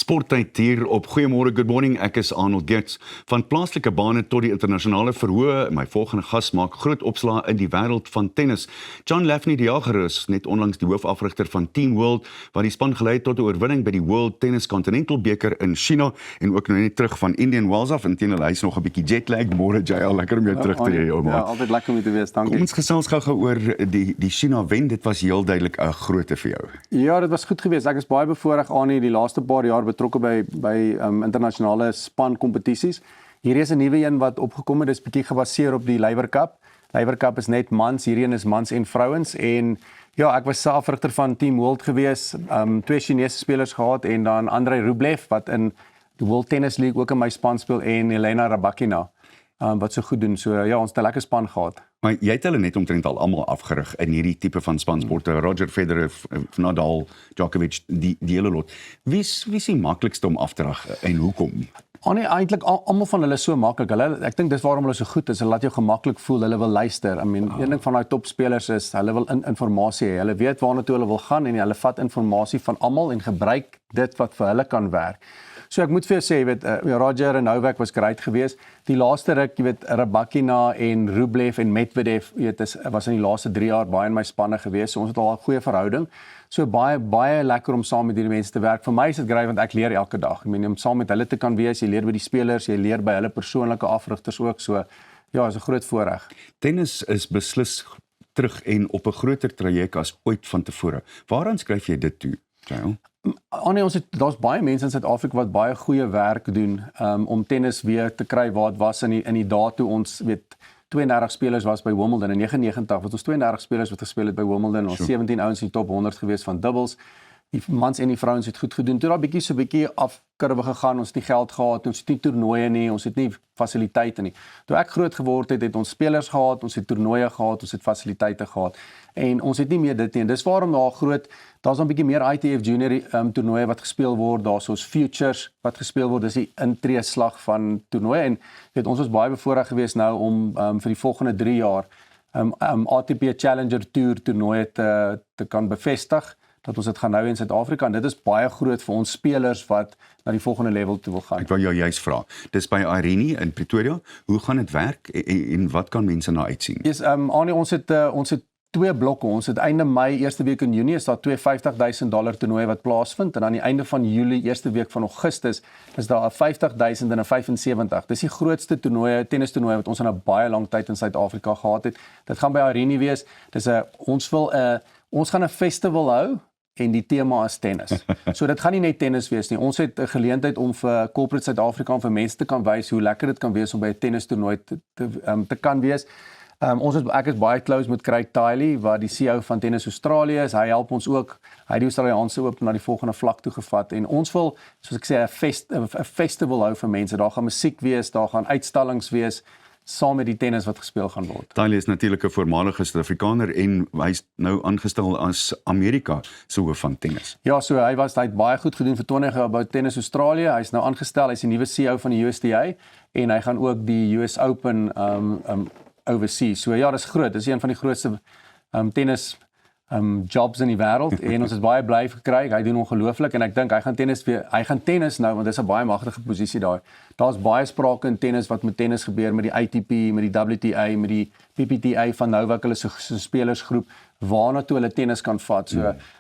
Sporttyd hier op Goeiemôre, good morning, ek is Arnold Gertz. Van plaaslike bane tot die internasionale verhoë, my volgende gas maak groot opslaa in die wêreld van tennis. John Lafney die Jager is net onlangs die hoofafrigter van Team World, wat die span gelei het tot 'n oorwinning by die World Tennis Continental beker in China, en ook nou net terug van Indian Wells af, inteendeel hy is nog 'n bietjie jetlag. Môre JL, lekker om jou terug te hê, ou man. Ja, altyd lekker om te wees, dankie. Kom ons gesels gou-gou oor die China wen, dit was heel duidelik 'n grootte vir jou. Ja, dit was goed geweest. Ek is baie bevoorreg aan die laaste paar jaar betrokke by internasionale span kompetisies. Hier is 'n nuwe een wat opgekom het, dis bietjie gebaseer op die Laver Cup. Laver Cup is net mans, hierdie een is mans en vrouens, en ja, ek was se afrigter van Team World gewees, twee Chinese spelers gehad, en dan Andrei Rublev wat in die World Tennis League ook in my span speel, en Elena Rybakina wat so goed doen. So ja, ons het 'n lekker span gehad. Maar jy het hulle net omtrent al almal afgerig in hierdie tipe van spansporte. Roger Federer, Nadal, Djokovic, die hele lot. Wie is die maklikste om af te rig en hoekom? Nee, eintlik almal van hulle is so maklik. Ek dink dis waarom hulle so goed is. Hulle laat jou gemaklik voel, hulle wil luister. Een ding van daai topspelers is hulle wil informasie hê. Hulle weet waarna toe hulle wil gaan, en hulle vat informasie van almal en gebruik dit wat vir hulle kan werk. So ek moet vir jou sê, jy weet, Roger en Novak was great geweest. Die laaste ruk, jy weet, Rybakina en Rublev en Medvedev, jy weet, was in die laaste 3 jaar baie in my spanne geweest. So ons het al 'n goeie verhouding. So baie lekker om saam met hierdie mense te werk. Vir my is dit great want ek leer elke dag. Om saam met hulle te kan wees, jy leer by die spelers, jy leer by hulle persoonlike afrigters ook. So ja, is 'n groot voorreg. Tennis is beslis terug en op 'n groter traject as ooit van tevore. Waaraan skryf jy dit toe, Kyle? Daar's baie mense in Suid-Afrika wat baie goeie werk doen om tennis weer te kry waar dit was in die dae toe ons, weet, 32 spelers was by Wimbledon in 99, wat ons 32 spelers wat gespeel het by Wimbledon, ons 17 ouens in die top 100 gewees van dubbels. Die mans en die vrouens het goed gedoen. Toe daar bietjie afkurwe gegaan, ons het nie geld gehad, ons het nie toernooie nie, ons het nie fasiliteite nie. Toe ek groot geword het ons spelers gehad, ons het toernooie gehad, ons het fasiliteite gehad, en ons het nie meer dit nie. En dis waarom daar's 'n bietjie meer ITF junior toernooie wat gespeel word, daar's ons futures wat gespeel word, dis die intreeslag van toernooie, en weet, ons was baie bevoorreg geweest nou om vir die volgende 3 jaar ATP Challenger Tour toernooie te kan bevestig, dat ons dit gaan nou in Suid-Afrika, en dit is baie groot vir ons spelers wat na die volgende level toe wil gaan. Ek wou jou juist vra, dis by Irene in Pretoria, hoe gaan dit werk en wat kan mense na uitsien? Yes, ons het 2 blokke, ons het einde Mei, eerste week in Junie, is daar 2 $50,000 toernooie wat plaasvind, en aan die einde van Julie, eerste week van Augustus, is daar 'n 50,000 en 'n 75. Dis die grootste toernooie, tennis toernooie wat ons in 'n baie lang tyd in Suid-Afrika gehad het. Dit gaan by Irene wees. Ons gaan 'n festival hou, en die tema is tennis. So dit gaan nie net tennis wees nie. Ons het 'n geleentheid om vir Corporate Suid-Afrika, om vir mense te kan wys hoe lekker dit kan wees om by 'n tennistoernooi te kan wees. Ek is baie close met Craig Tiley, wat die CEO van Tennis Australië is. Hy help ons ook. Hy het die Australiaanse ook na die volgende vlak toe gevat, en ons wil, soos ek sê, 'n festival hou vir mense. Daar gaan musiek wees, daar gaan uitstallings wees, saam met die tennis wat gespeel gaan word. Tiley is natuurlik 'n voormalige Suid-Afrikaner, en hy's nou aangestel as Amerika se hoof van tennis. Ja, so hy het baie goed gedoen vir 20 jaar by Tennis Australië. Hy's nou aangestel, hy's die nuwe CEO van die USTA, en hy gaan ook die US Open oversee. So ja, dis groot. Dis een van die grootste tennis jobs in die wêreld, en ons is baie bly gekry. Hy doen ongelooflik, en ek dink hy gaan tennis nou, want dis 'n baie magtige posisie daar. Daar's baie sprake in tennis wat met tennis gebeur, met die ATP, met die WTA, met die PPTA van Novak, hulle so spelersgroep, waarna toe hulle tennis kan vat.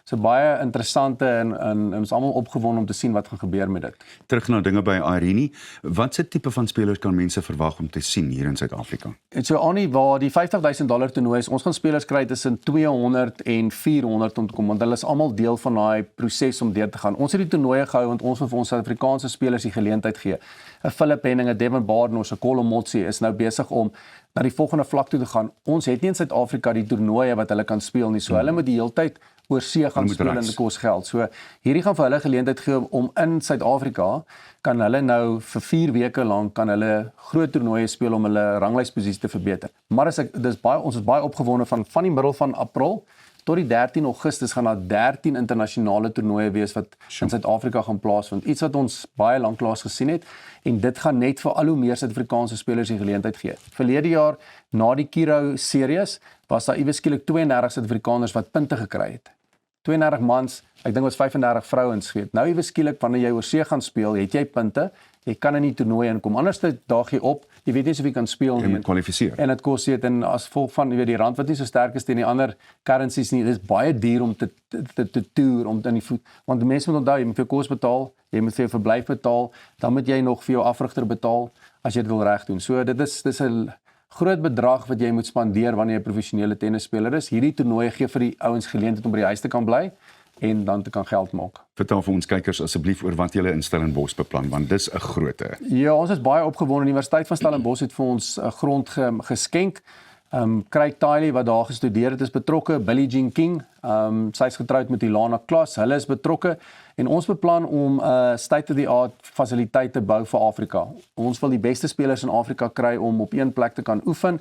So baie interessante, en ons is almal opgewonde om te sien wat gaan gebeur met dit. Terug na dinge by Irene, wat se tipe van spelers kan mense verwag om te sien hier in Suid-Afrika? So Annie, waar die $50,000 toernooi is, ons gaan spelers kry tussen 200 en 400 om te kom, want hulle is almal deel van daai proses om deur te gaan. Ons het die toernooie gehou, want ons wil vir ons Suid-Afrikaanse spelers die geleentheid gee. 'n Philip Henning, 'n Devin Badenhorst, 'n Colin Motsi is nou besig om na die volgende vlak toe te gaan. Ons het nie in Suid-Afrika die toernooie wat hulle kan speel nie, so hulle moet die hele tyd oor see gaan speel, en dit kos geld. So hierdie gaan vir hulle geleentheid gee om in Suid-Afrika, kan hulle nou vir 4 weke lank kan hulle groot toernooie speel om hulle ranglysposisie te verbeter. Maar ons is baie opgewonde van die middel van April tot die 13 Augustus gaan daar 13 internasionale toernooie wees wat in Suid-Afrika gaan plaasvind. Iets wat ons baie lanklaas gesien het, en dit gaan net vir al hoe meer Suid-Afrikaanse spelers die geleentheid gee. Verlede jaar, na die Kiro series, was daar iewes skielik 32 Suid-Afrikaners wat punte gekry het. 32 mans, ek dink was 35 vrouens geweet. Nou ewe skielik wanneer jy oor see gaan speel, het jy punte. Jy kan in die toernooi inkom. Anders daag jy op, jy weet nie of jy kan speel nie. Jy moet kwalifiseer. En dit kos jy en as gevolg van jy weet die rand wat nie so sterk is teen die ander currencies nie. Dit is baie duur om te toer om in die voet. Want die mense moet onthou, jy moet vir jou kos betaal, jy moet vir jou verblyf betaal, dan moet jy nog vir jou afrigter betaal as jy dit wil reg doen. So dis 'n groot bedrag wat jy moet spandeer wanneer jy 'n professionele tennisspeler is. Hierdie toernooie gee vir die ouens geleentheid om by die huis te kan bly en dan te kan geld maak. Vertel vir ons kykers asseblief oor wat julle in Stellenbosch beplan, want dis 'n groote. Ja, ons is baie opgewonde. Die Universiteit van Stellenbosch het vir ons 'n grond geskenk. Craig Tiley wat daar gestudeer het is betrokke, Billie Jean King, sy is getroud met Ilana Klas, hulle is betrokke en ons beplan om 'n state-of-the-art fasiliteit te bou vir Afrika. Ons wil die beste spelers in Afrika kry om op een plek te kan oefen.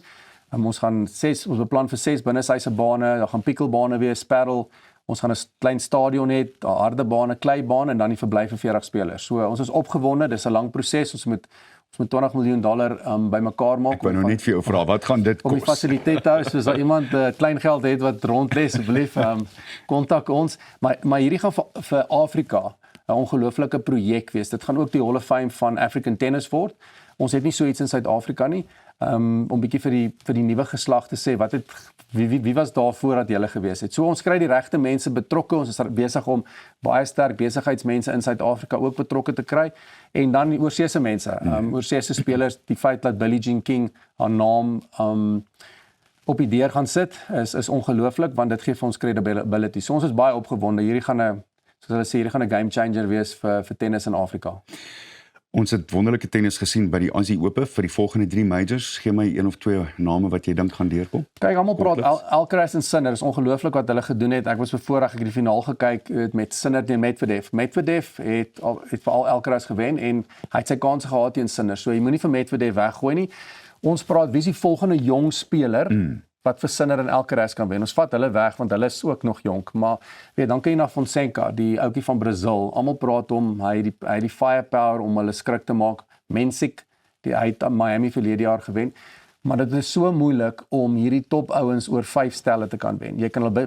Ons beplan vir 6 binnesyse bane, daar gaan pikkelbane wees, paddle. Ons gaan 'n klein stadion hê, harde bane, kleibane en dan die verblyf vir 40 spelers. So ons is opgewonde, dis 'n lang proses. Ons moet $20 miljoen bymekaar maak. Ek wou nou net vir jou vra, wat gaan dit kos? Om die fasiliteit te hou, soos daar iemand klein geld het wat rondlê, asseblief kontak ons. Maar hierdie gaan vir Afrika 'n ongelooflike projek wees. Dit gaan ook die Hall of Fame van African Tennis word. Ons het nie so iets in Suid-Afrika nie. Om bietjie vir die nuwe geslag te sê wat het wie was daar voordat hulle gewees het. So ons kry die regte mense betrokke. Ons is besig om baie sterk besigheidsmense in Suid-Afrika ook betrokke te kry en dan die oorseese mense, oorseese spelers, die feit dat Billie Jean King haar naam op die deur gaan sit is ongelooflik want dit gee vir ons credibility. So ons is baie opgewonde. Hierdie gaan 'n game changer wees vir tennis in Afrika. Ons het wonderlike tennis gesien by die Aussie Ope vir die volgende 3 majors. Gee my 1 of 2 name wat jy dink gaan deurkom. Kyk, almal praat Alcaraz en Sinner. Dis ongelooflik wat hulle gedoen het. Ek was bevoorreg, ek het die finaal gekyk met Sinner teen Medvedev. Medvedev het veral Alcaraz gewen en hy het sy kanse gehad teen Sinner. So jy moenie vir Medvedev weggooi nie. Ons praat wie is die volgende jong speler wat vir Sinner en Alcaraz kan wen. Ons vat hulle weg want hulle is ook nog jonk, maar weet dan kan jy na Fonseca, die ouetjie van Brazil. Almal praat hom, hy het die firepower om hulle skrik te maak. Mensik, hy het aan Miami verlede jaar gewen. Maar dit is so moeilik om hierdie top ouens oor 5 stelle te kan wen. Jy kan hulle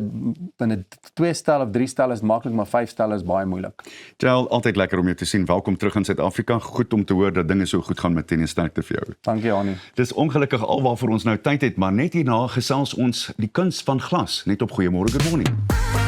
binne 2 stelle of 3 stelle is maklik, maar 5 stelle is baie moeilik. Tel, altyd lekker om jou te sien. Welkom terug in Suid-Afrika. Goed om te hoor dat dinge so goed gaan met tennis. Sterkte vir jou. Dankie, Annie. Dis ongelukkig alwaarvoor ons nou tyd het, maar net hierna gesels ons die kuns van glas net op Goeiemôre, good morning.